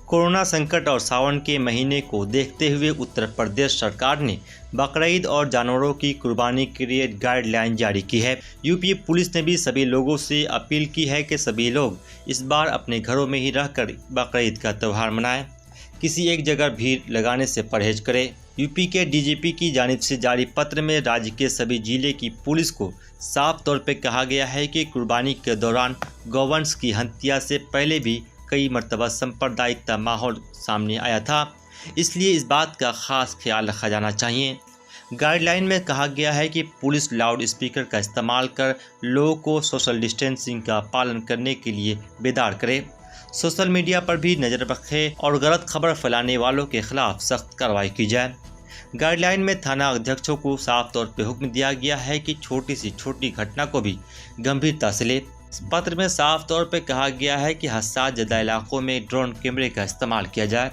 Corona संकट और सावन के महीने को देखते हुए उत्तर प्रदेश सरकार ने बकरीद और जानवरों की कुर्बानी के लिए गाइडलाइन जारी की है। यूपी पुलिस ने भी सभी लोगों से अपील की है कि सभी लोग इस बार अपने घरों में ही रहकर बकरीद का त्यौहार मनाएं। किसी एक जगह भीड़ लगाने से परहेज करें। यूपी के डीजीपी की जानिब से जारी पत्र में राज्य के सभी जिले की पुलिस को साफ तौर पर कहा गया है कि कुर्बानी के दौरान गौवंश की हत्या से पहले भी कई मरतबा सांप्रदायिकता माहौल सामने आया था, इसलिए इस बात का खास ख्याल रखा जाना चाहिए। गाइडलाइन में कहा गया है कि पुलिस लाउड स्पीकर का इस्तेमाल कर लोगों को सोशल डिस्टेंसिंग का पालन करने के लिए बेदार करे, सोशल मीडिया पर भी नज़र रखे और गलत खबर फैलाने वालों के खिलाफ सख्त कार्रवाई की जाए। गाइडलाइन में थाना अध्यक्षों को साफ तौर पर हुक्म दिया गया है कि छोटी से छोटी घटना को भी गंभीरता से ले। पत्र में साफ तौर पर कहा गया है कि हसास ज़दा इलाकों में ड्रोन कैमरे का इस्तेमाल किया जाए।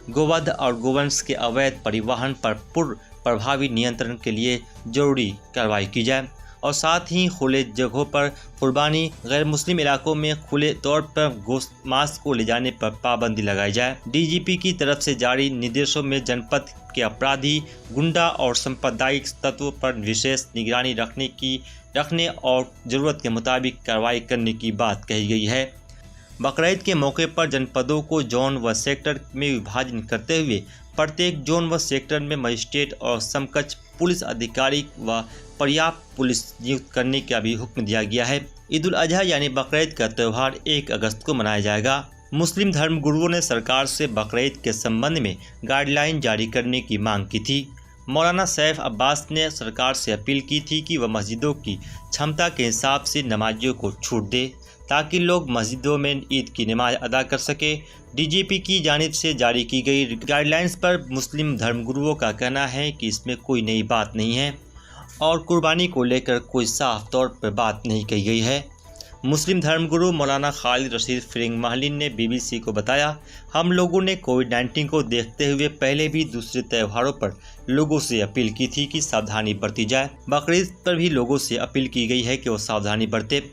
गोवध और गोवंश के अवैध परिवहन पर पूर्ण प्रभावी नियंत्रण के लिए जरूरी कार्रवाई की जाए और साथ ही खुले जगहों पर कुर्बानी, गैर मुस्लिम इलाकों में खुले तौर पर गोश्त मांस को ले जाने पर पाबंदी लगाई जाए। डीजीपी की तरफ से जारी निर्देशों में जनपद के अपराधी, गुंडा और सांप्रदायिक तत्वों पर विशेष निगरानी रखने और ज़रूरत के मुताबिक कार्रवाई करने की बात कही गई है। बकरीद के मौके पर जनपदों को जोन व सेक्टर में विभाजन करते हुए प्रत्येक जोन व सेक्टर में मजिस्ट्रेट और समकक्ष पुलिस अधिकारी व पर्याप्त पुलिस नियुक्त करने का भी हुक्म दिया गया है। ईद उल अजहा यानी बकरीद का त्यौहार 1 अगस्त को मनाया जाएगा। मुस्लिम धर्मगुरुओं ने सरकार से बकरीद के संबंध में गाइडलाइन जारी करने की मांग की थी। मौलाना सैफ अब्बास ने सरकार से अपील की थी कि वह मस्जिदों की क्षमता के हिसाब से नमाजियों को छूट दे ताकि लोग मस्जिदों में ईद की नमाज अदा कर सके। डीजीपी की जानिब से जारी की गई गाइडलाइंस पर मुस्लिम धर्मगुरुओं का कहना है कि इसमें कोई नई बात नहीं है और कुर्बानी को लेकर कोई साफ तौर पर बात नहीं कही गई है। मुस्लिम धर्मगुरु मौलाना खालिद रशीद फिरंगी महली ने बीबीसी को बताया, हम लोगों ने कोविड-19 को देखते हुए पहले भी दूसरे त्योहारों पर लोगों से अपील की थी कि सावधानी बरती जाए। बकरीद पर भी लोगों से अपील की गई है कि वो सावधानी बरते।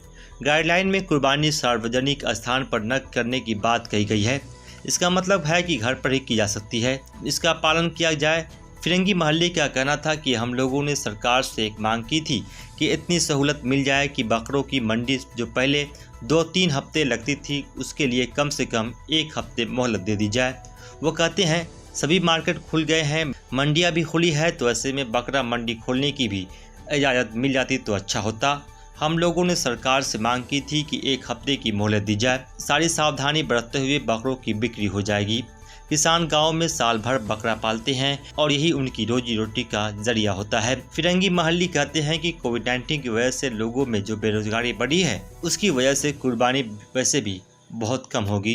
गाइडलाइन में कुर्बानी सार्वजनिक स्थान पर न करने की बात कही गई है। इसका मतलब है कि घर पर ही की जा सकती है, इसका पालन किया जाए। फिरंगी महल्ली का कहना था कि हम लोगों ने सरकार से एक मांग की थी कि इतनी सहूलत मिल जाए कि बकरों की मंडी जो पहले 2-3 हफ्ते लगती थी उसके लिए कम से कम 1 हफ्ते मोहलत दे दी जाए। वो कहते हैं सभी मार्केट खुल गए हैं, मंडियां भी खुली है, तो ऐसे में बकरा मंडी खोलने की भी इजाज़त मिल जाती तो अच्छा होता। हम लोगों ने सरकार से मांग की थी कि 1 हफ्ते की मोहलत दी जाए। सारी सावधानी बरतते हुए बकरों की बिक्री हो जाएगी। किसान गांव में साल भर बकरा पालते हैं और यही उनकी रोजी रोटी का जरिया होता है। फिरंगी महल्ली कहते हैं कि कोविड-19 की वजह से लोगों में जो बेरोजगारी बढ़ी है उसकी वजह से कुर्बानी वैसे भी बहुत कम होगी।